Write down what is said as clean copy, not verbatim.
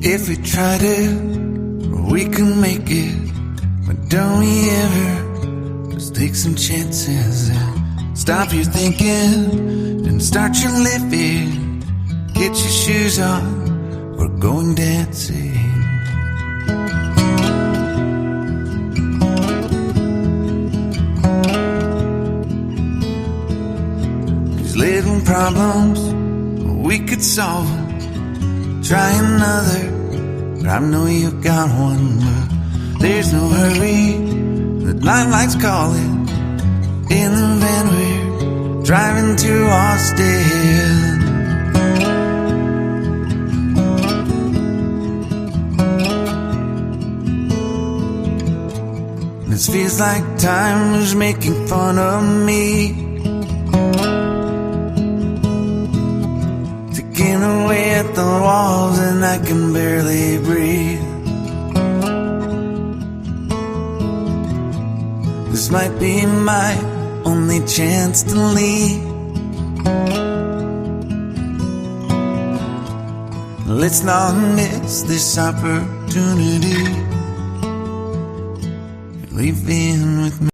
If we try to, we can make it. But don't we ever just take some chances and stop your thinking and start your living. Get your shoes on, we're going dancing. These little problems, we could solve them. Try another, but I know you've got one. But there's no hurry, the light calling. In the van we're driving to Austin. This feels like time was making fun of me, taking away at the walls and I can barely breathe. This might be my only chance to leave. Let's not miss this opportunity. Leave in with me.